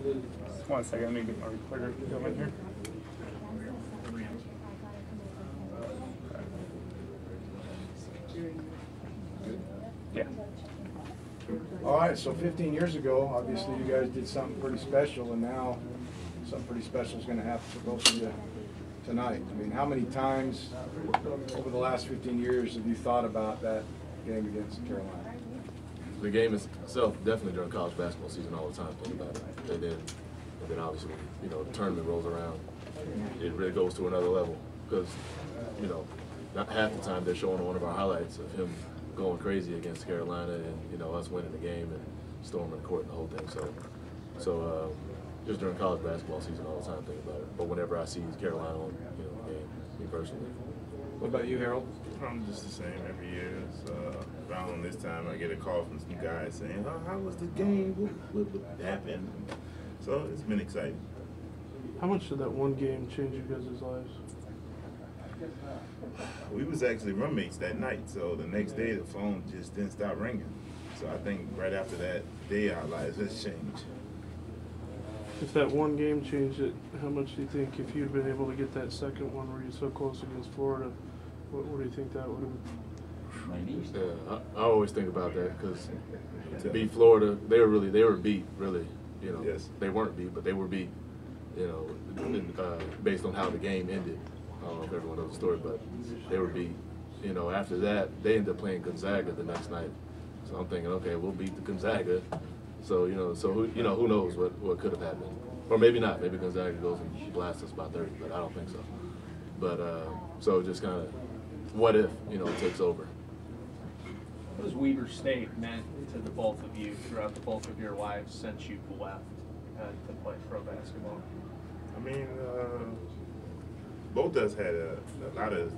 Just 1 second, let me get my recorder going here. Yeah. All right, so 15 years ago, obviously you guys did something pretty special, and now something pretty special is going to happen for both of you tonight. I mean, how many times over the last 15 years have you thought about that game against Carolina? The game itself, definitely during college basketball season, all the time, think about it. And then obviously, you know, the tournament rolls around, it really goes to another level because, you know, not half the time they're showing one of our highlights of him going crazy against Carolina and, you know, us winning the game and storming the court and the whole thing. So just during college basketball season, all the time, think about it. But whenever I see Carolina on, you know, the game, me personally. What about you, Harold? I'm just the same every year. Around this time, I get a call from some guys saying, "Oh, how was the game? What happened?" So it's been exciting. How much did that one game change you guys' lives? We was actually roommates that night, so the next day the phone just didn't stop ringing. So I think right after that day, our lives has changed. If that one game changed it, how much do you think if you'd been able to get that second one where you're so close against Florida, what do you think that would have been? Yeah, I always think about that because to beat Florida, they were beat, really. You know, yes. They weren't beat, but they were beat. You know, based on how the game ended. I don't know if everyone knows the story, but they were beat. You know, after that, they ended up playing Gonzaga the next night. So I'm thinking, okay, we'll beat the Gonzaga. So who knows what could have happened, or maybe not. Maybe Gonzaga goes and blasts us by 30, but I don't think so. But so just kind of, what if it takes over? What has Weber State meant to the both of you throughout the both of your lives since you've left to play pro basketball? I mean, both of us had a lot of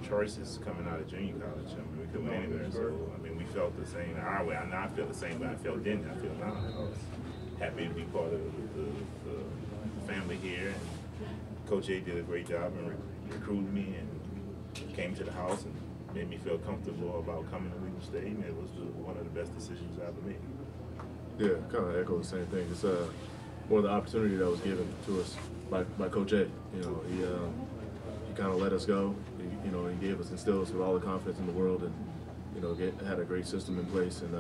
choices coming out of junior college. I mean, we could went anywhere. So, I mean, we felt the same our way. I feel the same way I felt then. I feel now. I was happy to be part of the family here. And Coach A did a great job and recruited me and came to the house and made me feel comfortable about coming to Weber State. And it was one of the best decisions I ever made. Yeah, kind of echo the same thing. It's one of the opportunities that was given to us by Coach A. You know, he kind of let us go. He gave us, instilled us with all the confidence in the world, and had a great system in place. And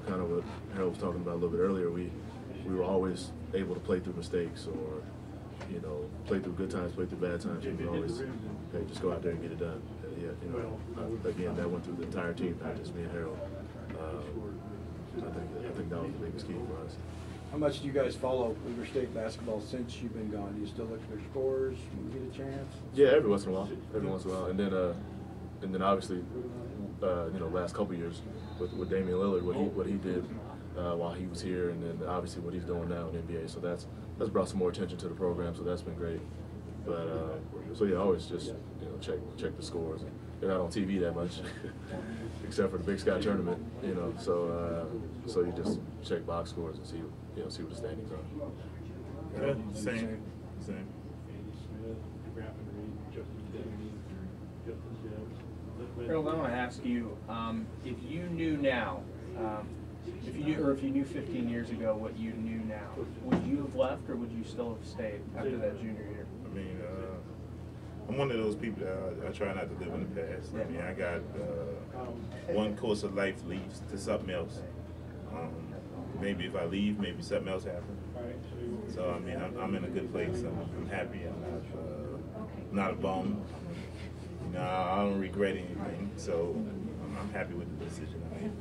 kind of what Harold was talking about a little bit earlier, we were always able to play through mistakes or play through good times, play through bad times. We were always, hey, just go out there and get it done. Again, that went through the entire team, not just me and Harold. I think that was the biggest key for us. How much do you guys follow Weber State basketball since you've been gone? Do you still look at their scores when you get a chance? Yeah, every once in a while. And then obviously, last couple of years with Damian Lillard, what he did while he was here, and then obviously what he's doing now in the NBA. So that's brought some more attention to the program. So that's been great. But so yeah, always just check the scores. They're not on TV that much, except for the Big Sky tournament. So you just check box scores and see what the standings are. Yeah, same. Harold, I want to ask you, if you knew now, if you knew 15 years ago what you knew now, would you have left or would you still have stayed after that junior year? I mean, I'm one of those people that I try not to live in the past. I mean, I got one course of life leads to something else. Maybe if I leave, maybe something else happens. So I mean, I'm in a good place. I'm happy. I'm not a bum. I don't regret anything. So I'm happy with the decision I made.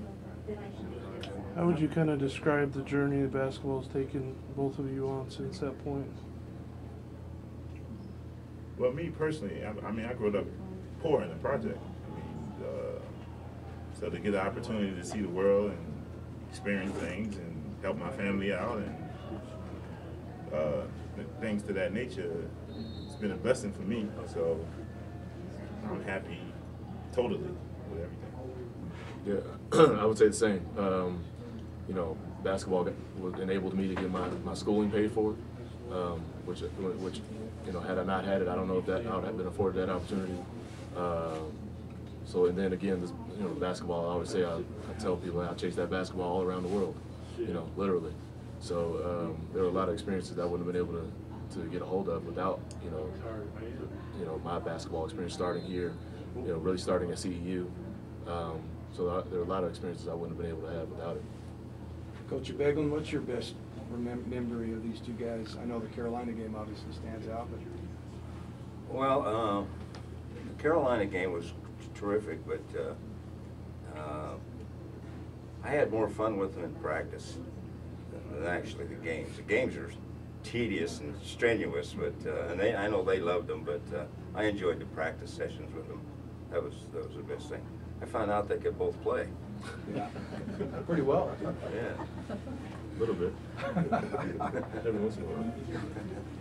How would you kind of describe the journey that basketball has taken both of you on since that point? Well, me personally, I grew up poor in the project. I mean, so to get the opportunity to see the world and experience things and help my family out and things to that nature, it's been a blessing for me. So I'm happy totally with everything. Yeah, I would say the same. Basketball enabled me to get my schooling paid for, which had I not had it, I don't know if I would have been afforded that opportunity. And then again, basketball, I always say, I tell people I chase that basketball all around the world, literally. So there were a lot of experiences that I wouldn't have been able to get a hold of without, my basketball experience starting here, really starting at CEU. So there are a lot of experiences I wouldn't have been able to have without it. Coach Beglin, what's your best memory of these two guys? I know the Carolina game obviously stands out, but well, the Carolina game was terrific, but I had more fun with them in practice than actually the games. The games are tedious and strenuous, but and I know they loved them, but I enjoyed the practice sessions with them. That was the best thing. I found out they could both play. yeah, pretty well. Yeah. A little bit. Every once in a while.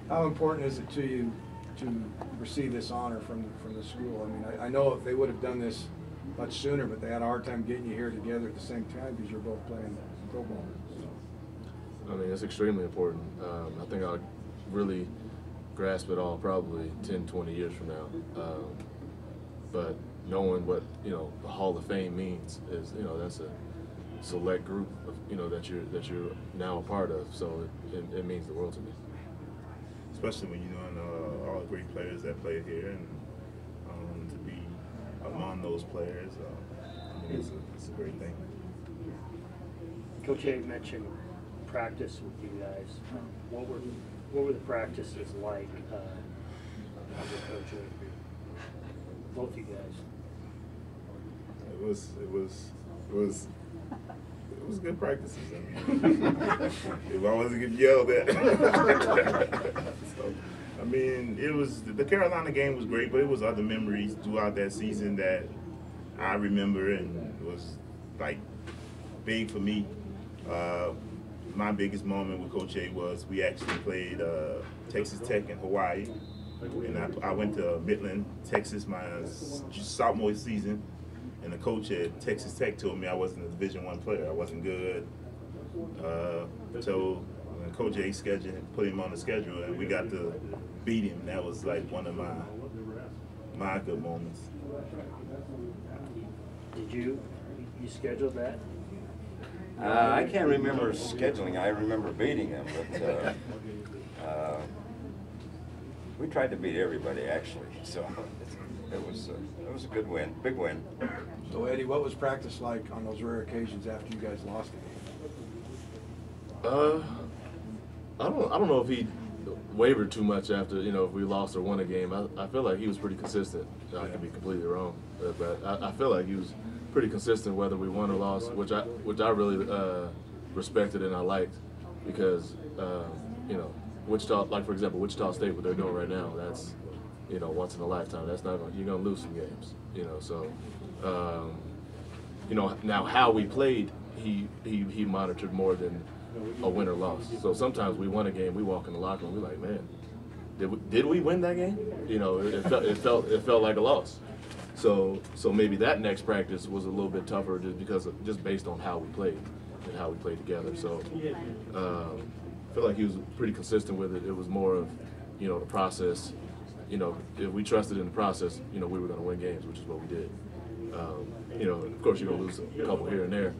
How important is it to you to receive this honor from the school? I mean, I know if they would have done this much sooner, but they had a hard time getting you here together at the same time because you're both playing pro ball. I mean, it's extremely important. I think I'll really grasp it all probably 10, 20 years from now. But knowing what, the Hall of Fame means is, that's a select group of, that you're now a part of. So it means the world to me. Especially when you're doing all the great players that play here, and to be among those players, it's a great thing. Coach A mentioned practice with you guys. What were the practices like under Coach A? Both you guys. It was good practices. I mean, if I wasn't getting yelled at. So, I mean, the Carolina game was great, but it was other memories throughout that season that I remember and was like big for me. My biggest moment with Coach A was we actually played Texas Tech in Hawaii, and I went to Midland, Texas, my sophomore season. And the coach at Texas Tech told me I wasn't a Division I player. I wasn't good. So when Coach A put him on the schedule, and we got to beat him. That was like one of my good moments. Did you scheduled that? I can't remember scheduling. I remember beating them, but we tried to beat everybody actually. So it was a good win, big win. So Eddie, what was practice like on those rare occasions after you guys lost the game? I don't know if he wavered too much after, if we lost or won a game. I feel like he was pretty consistent. I could be completely wrong, but I feel like he was pretty consistent whether we won or lost, which I really respected and I liked because Wichita, like for example, Wichita State, what they're doing right now, that's once in a lifetime. That's not you're gonna lose some games, so now how we played, he monitored more than a win or loss. So sometimes we won a game, we walk in the locker room, we're like, man, did we win that game? It felt like a loss. So maybe that next practice was a little bit tougher just based on how we played and how we played together. So I feel like he was pretty consistent with it. It was more of the process. If we trusted in the process, we were going to win games, which is what we did. Of course, you're going to lose a couple here and there.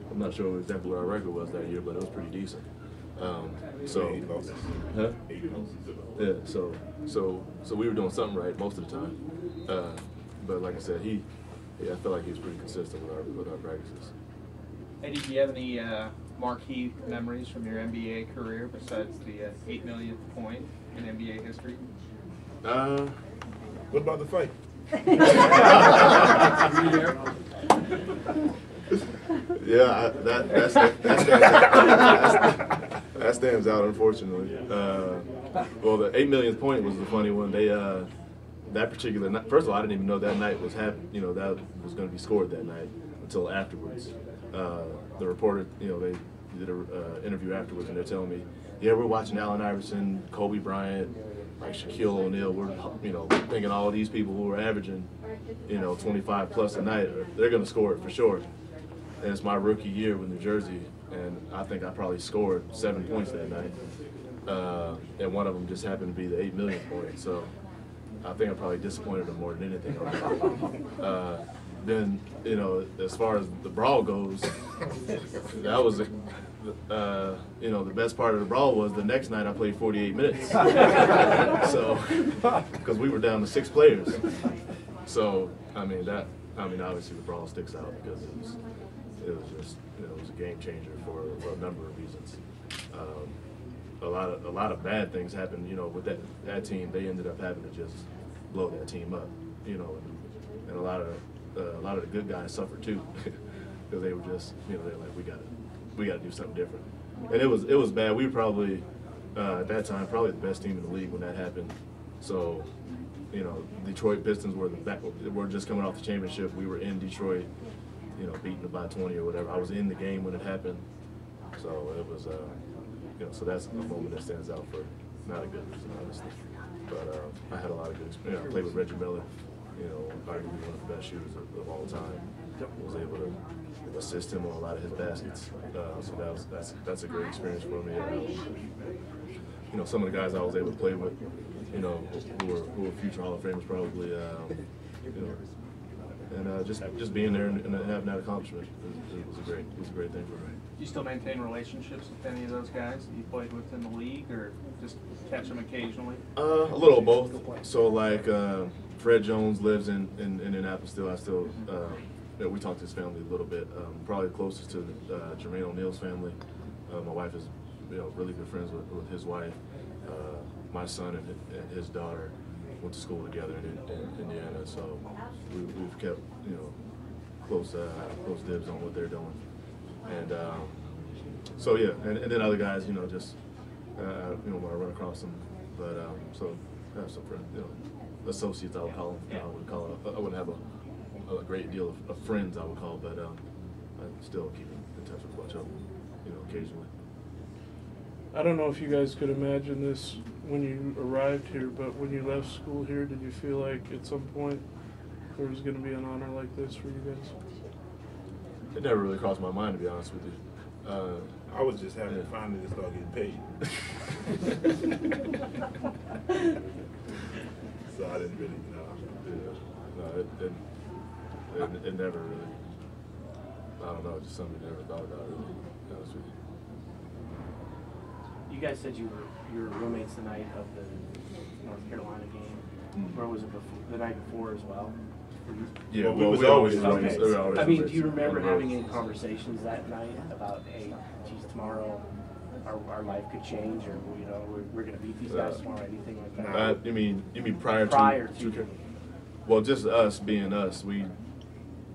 I'm not sure exactly what our record was that year, but it was pretty decent. So, 8 losses. Huh? 8 losses. Yeah. So we were doing something right most of the time. But like I said, I feel like he was pretty consistent with our practices. Eddie, do you have any marquee memories from your NBA career besides the 8 millionth point in NBA history? What about the fight? Yeah, that stands out, unfortunately. Well, the 8 millionth point was the funny one. They that particular night. First of all, I didn't even know that night was happening. That was going to be scored that night until afterwards. The reporter, they did an interview afterwards, and they're telling me, yeah, we're watching Allen Iverson, Kobe Bryant, like Shaquille O'Neal. We're thinking all these people who are averaging 25 plus a night, they're going to score it for sure. And it's my rookie year with New Jersey, and I think I probably scored 7 points that night. And one of them just happened to be the 8 millionth point. So I think I probably disappointed them more than anything on that. Then, as far as the brawl goes, that you know, the best part of the brawl was the next night I played 48 minutes. So, because we were down to 6 players. So, I mean, obviously the brawl sticks out because it was just, you know, it was a game changer for a number of reasons. A lot of bad things happened, you know, with that team. They ended up having to just blow that team up, you know, and a lot of the good guys suffered too, because they were just, you know, they're like, we got to do something different, and it was bad. We were probably at that time probably the best team in the league when that happened. So, you know, Detroit Pistons were just coming off the championship. We were in Detroit, you know, beating them by 20 or whatever. I was in the game when it happened, so it was, you know, so that's a moment that stands out for not a good reason, honestly. But I had a lot of good experience. I played with Reggie Miller, you know, arguably one of the best shooters of all time. Was able to assist him on a lot of his baskets. So that's a great experience for me. You know, some of the guys I was able to play with, you know, who were future Hall of Famers probably, you know, and just being there and having that accomplishment was a great thing for me. Do you still maintain relationships with any of those guys that you played with in the league, or just catch them occasionally? A little of both. So like Fred Jones lives in Indianapolis still. I still you know, we talk to his family a little bit. Probably closest to Jermaine O'Neal's family. My wife is, you know, really good friends with his wife. My son and his daughter went to school together in Indiana, so we've kept, you know, close dibs on what they're doing. And so yeah, and then other guys, you know, just you know, when I run across them. But so I have some friends, you know, associates I would call them. I wouldn't have a great deal of friends I would call, but I still keep in touch with a bunch of them, you know, occasionally. I don't know if you guys could imagine this when you arrived here, but when you left school here, did you feel like at some point there was going to be an honor like this for you guys? It never really crossed my mind, to be honest with you. I was just happy to finally start getting paid. So I didn't really know. Yeah, no, it never really. I don't know, just something I never thought about, really. To be honest with you. You guys said you were roommates the night of the North Carolina game. Where was it before? The night before as well? Yeah, well, we always Okay. roommates. I mean, do you remember having any conversations that night about, hey, geez, tomorrow our life could change, or you know, we're going to beat these guys tomorrow, anything like that? You mean prior to? Well, just us being us, we,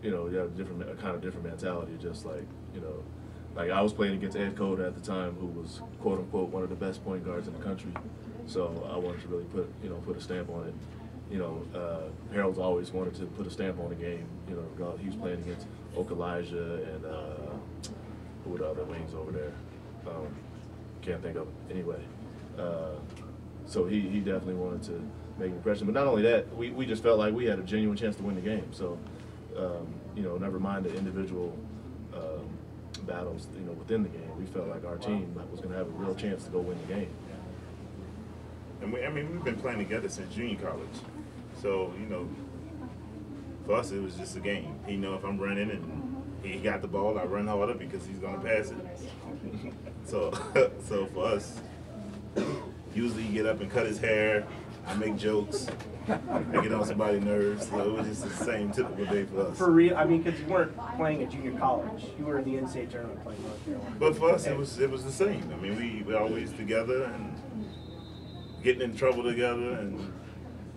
you know, have a kind of different mentality. Just like, you know, like I was playing against Ed Cota at the time, who was quote unquote one of the best point guards in the country. So I wanted to really put a stamp on it. You know, Harold's always wanted to put a stamp on the game. You know, he was playing against Elijah and who were the other wings over there? Can't think of it. Anyway, so he definitely wanted to make an impression. But not only that, we just felt like we had a genuine chance to win the game. So, you know, never mind the individual battles, you know, within the game. We felt like our team was going to have a real chance to go win the game. And we've been playing together since junior college. So, you know, for us, it was just a game. You know, if I'm running and he got the ball, I run harder because he's going to pass it. So for us, usually he get up and cut his hair. I make jokes. I get on somebody's nerves. So it was just the same typical day for us. For real, I mean, because you weren't playing at junior college. You were in the NCAA tournament playing North Carolina. But for us, it was the same. I mean, we were always together and getting in trouble together, and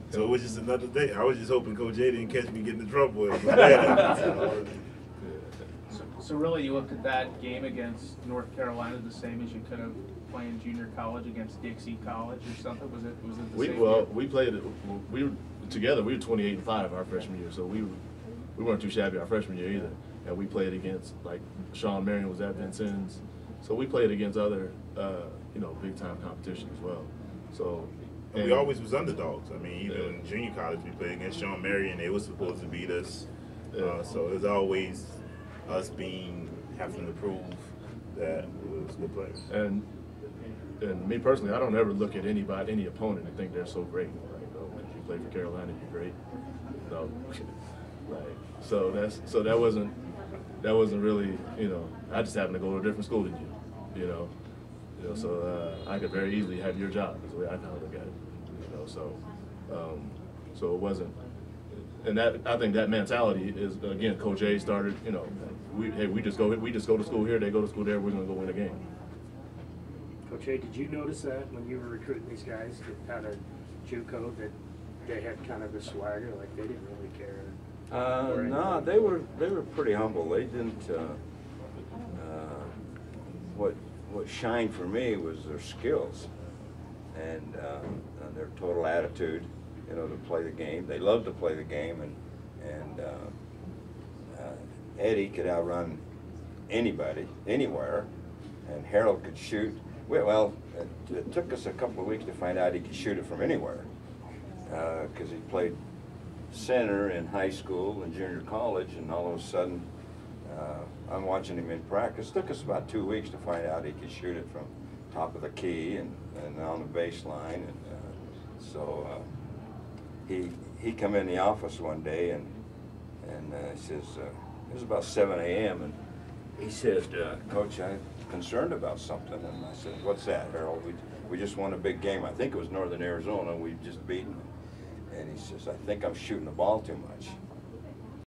so it was just another day. I was just hoping Coach J didn't catch me getting in trouble. So really, you looked at that game against North Carolina the same as you could have playing junior college against Dixie College or something? Was it the same? Well, we played. We were together. We were 28-5 our freshman year, so we weren't too shabby our freshman year either. And we played against, like, Sean Marion was at Vincennes, so we played against other you know, big time competition as well. So. And we always was underdogs. I mean, even in junior college, we played against Sean Marion. They were supposed to beat us. So it was always us having to prove that we was good players. And me personally, I don't ever look at any opponent and think they're so great. Like, oh, if you play for Carolina, you're great. No, like that wasn't really, you know. I just happened to go to a different school than you. You know, so I could very easily have your job. Is the way I kind of look at it. You know, so it wasn't. And that, I think that mentality is, again, Coach A started. You know, we just go to school here. They go to school there. We're gonna go win a game. Coach A, did you notice that when you were recruiting these guys out of JUCO that they had kind of the swagger, like they didn't really care? No, they were pretty humble. They didn't. What shined for me was their skills and their total attitude. You know, to play the game. They loved to play the game, and Eddie could outrun anybody, anywhere, and Harold could shoot. Well, it took us a couple of weeks to find out he could shoot it from anywhere, because he played center in high school and junior college, and all of a sudden, I'm watching him in practice. It took us about 2 weeks to find out he could shoot it from top of the key and on the baseline, and so he come in the office one day and he says, it was about 7 a.m. and he said, Coach, I'm concerned about something. And I said, what's that, Harold? We just won a big game. I think it was Northern Arizona. We just beat them. And he says, I think I'm shooting the ball too much.